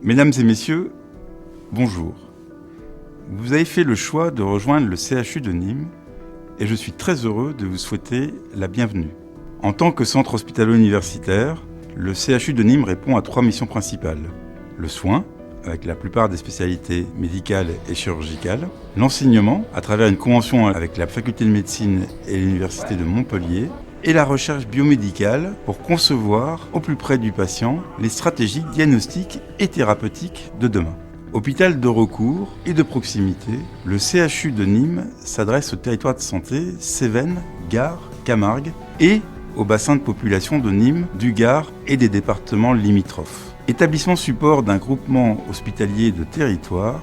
Mesdames et messieurs, bonjour. Vous avez fait le choix de rejoindre le CHU de Nîmes et je suis très heureux de vous souhaiter la bienvenue. En tant que centre hospitalo-universitaire, le CHU de Nîmes répond à 3 missions principales. Le soin, avec la plupart des spécialités médicales et chirurgicales. L'enseignement, à travers une convention avec la faculté de médecine et l'université de Montpellier. Et la recherche biomédicale pour concevoir au plus près du patient les stratégies diagnostiques et thérapeutiques de demain. Hôpital de recours et de proximité, le CHU de Nîmes s'adresse au territoire de santé Cévennes, Gard, Camargue et au bassin de population de Nîmes, du Gard et des départements limitrophes. Établissement support d'un groupement hospitalier de territoire,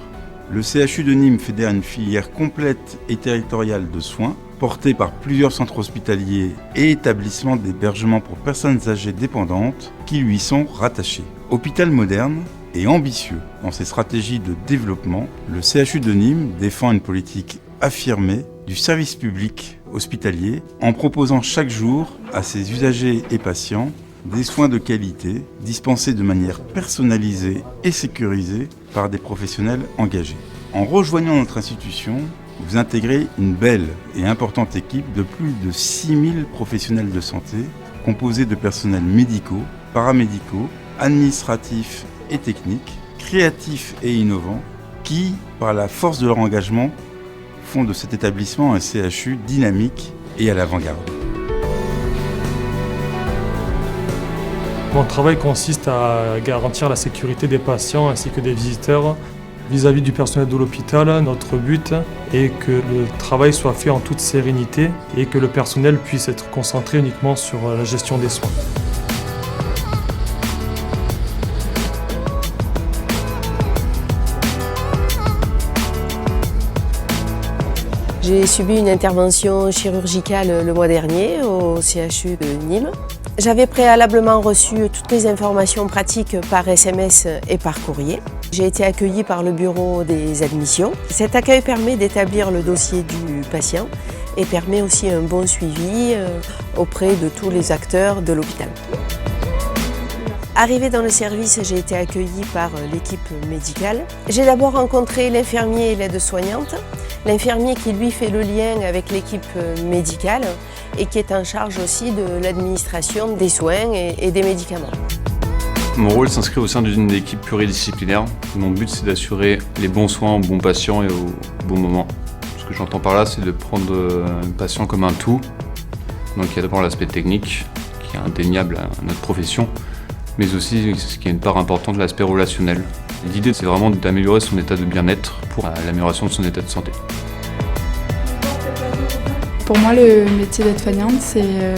le CHU de Nîmes fédère une filière complète et territoriale de soins, portée par plusieurs centres hospitaliers et établissements d'hébergement pour personnes âgées dépendantes qui lui sont rattachés. Hôpital moderne et ambitieux dans ses stratégies de développement, le CHU de Nîmes défend une politique affirmée du service public hospitalier en proposant chaque jour à ses usagers et patients des soins de qualité dispensés de manière personnalisée et sécurisée par des professionnels engagés. En rejoignant notre institution, vous intégrez une belle et importante équipe de plus de 6000 professionnels de santé composés de personnels médicaux, paramédicaux, administratifs et techniques, créatifs et innovants qui, par la force de leur engagement, font de cet établissement un CHU dynamique et à l'avant-garde. Mon travail consiste à garantir la sécurité des patients ainsi que des visiteurs vis-à-vis du personnel de l'hôpital. Notre but est que le travail soit fait en toute sérénité et que le personnel puisse être concentré uniquement sur la gestion des soins. J'ai subi une intervention chirurgicale le mois dernier au CHU de Nîmes. J'avais préalablement reçu toutes les informations pratiques par SMS et par courrier. J'ai été accueillie par le bureau des admissions. Cet accueil permet d'établir le dossier du patient et permet aussi un bon suivi auprès de tous les acteurs de l'hôpital. Arrivée dans le service, j'ai été accueillie par l'équipe médicale. J'ai d'abord rencontré l'infirmier et l'aide-soignante. L'infirmier qui lui fait le lien avec l'équipe médicale et qui est en charge aussi de l'administration des soins et des médicaments. Mon rôle s'inscrit au sein d'une équipe pluridisciplinaire. Mon but, c'est d'assurer les bons soins aux bons patients et au bon moment. Ce que j'entends par là, c'est de prendre un patient comme un tout. Donc il y a d'abord l'aspect technique, qui est indéniable à notre profession, mais aussi ce qui est une part importante de l'aspect relationnel. L'idée, c'est vraiment d'améliorer son état de bien-être pour l'amélioration de son état de santé. Pour moi, le métier d'aide-soignante, c'est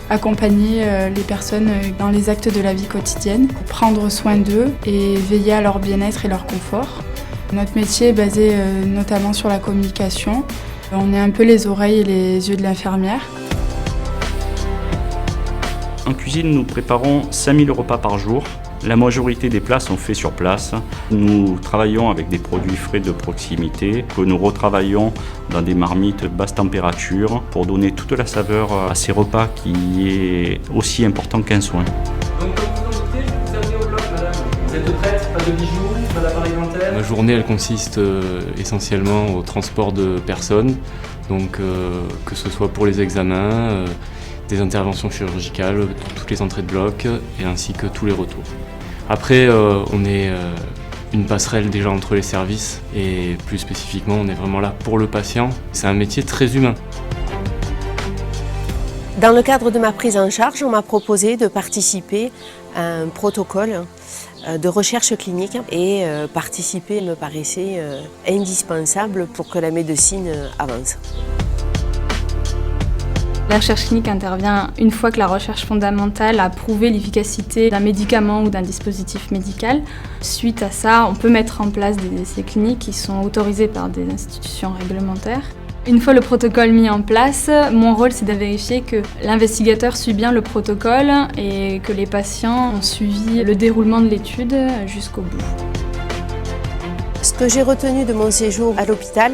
accompagner les personnes dans les actes de la vie quotidienne, prendre soin d'eux et veiller à leur bien-être et leur confort. Notre métier est basé notamment sur la communication. On est un peu les oreilles et les yeux de l'infirmière. En cuisine, nous préparons 5000 repas par jour. La majorité des plats sont faits sur place. Nous travaillons avec des produits frais de proximité que nous retravaillons dans des marmites basse température pour donner toute la saveur à ces repas qui est aussi important qu'un soin. Donc comme vous en doutez, je vais vous amener au bloc, madame. Vous êtes prête? Pas de bijoux, pas d'appareil dentaire? Ma journée, elle consiste essentiellement au transport de personnes, donc que ce soit pour les examens, des interventions chirurgicales, toutes les entrées de bloc et ainsi que tous les retours. Après, on est une passerelle déjà entre les services et plus spécifiquement, on est vraiment là pour le patient. C'est un métier très humain. Dans le cadre de ma prise en charge, on m'a proposé de participer à un protocole de recherche clinique et participer me paraissait indispensable pour que la médecine avance. La recherche clinique intervient une fois que la recherche fondamentale a prouvé l'efficacité d'un médicament ou d'un dispositif médical. Suite à ça, on peut mettre en place des essais cliniques qui sont autorisés par des institutions réglementaires. Une fois le protocole mis en place, mon rôle c'est de vérifier que l'investigateur suit bien le protocole et que les patients ont suivi le déroulement de l'étude jusqu'au bout. Ce que j'ai retenu de mon séjour à l'hôpital,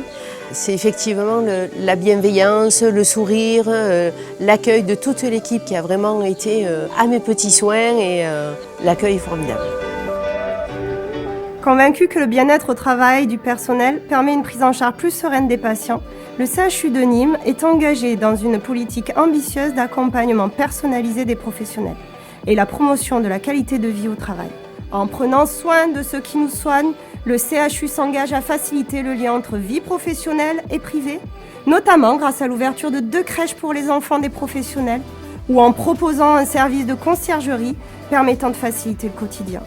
c'est effectivement la bienveillance, le sourire, l'accueil de toute l'équipe qui a vraiment été à mes petits soins et l'accueil formidable. Convaincu que le bien-être au travail du personnel permet une prise en charge plus sereine des patients, le CHU de Nîmes est engagé dans une politique ambitieuse d'accompagnement personnalisé des professionnels et la promotion de la qualité de vie au travail. En prenant soin de ceux qui nous soignent, le CHU s'engage à faciliter le lien entre vie professionnelle et privée, notamment grâce à l'ouverture de 2 crèches pour les enfants des professionnels ou en proposant un service de conciergerie permettant de faciliter le quotidien.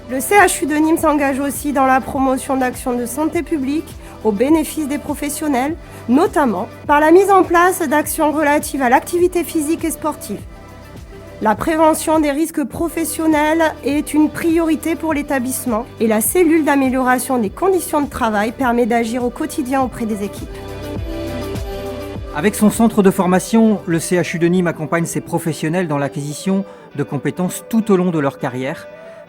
Le CHU de Nîmes s'engage aussi dans la promotion d'actions de santé publique au bénéfice des professionnels, notamment par la mise en place d'actions relatives à l'activité physique et sportive. La prévention des risques professionnels est une priorité pour l'établissement et la cellule d'amélioration des conditions de travail permet d'agir au quotidien auprès des équipes. Avec son centre de formation, le CHU de Nîmes accompagne ses professionnels dans l'acquisition de compétences tout au long de leur carrière,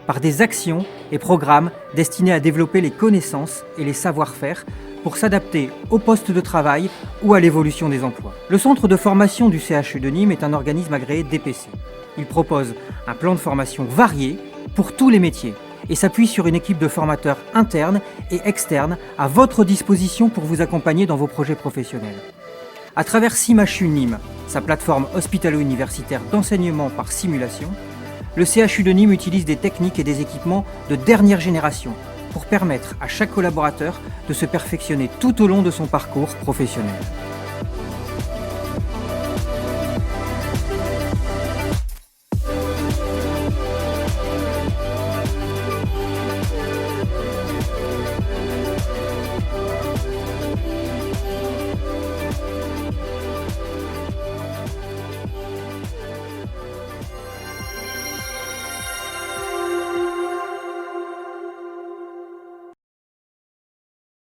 par des actions et programmes destinés à développer les connaissances et les savoir-faire pour s'adapter au poste de travail ou à l'évolution des emplois. Le centre de formation du CHU de Nîmes est un organisme agréé DPC. Il propose un plan de formation varié pour tous les métiers et s'appuie sur une équipe de formateurs internes et externes à votre disposition pour vous accompagner dans vos projets professionnels. À travers SIMHU Nîmes, sa plateforme hospitalo-universitaire d'enseignement par simulation, le CHU de Nîmes utilise des techniques et des équipements de dernière génération pour permettre à chaque collaborateur de se perfectionner tout au long de son parcours professionnel.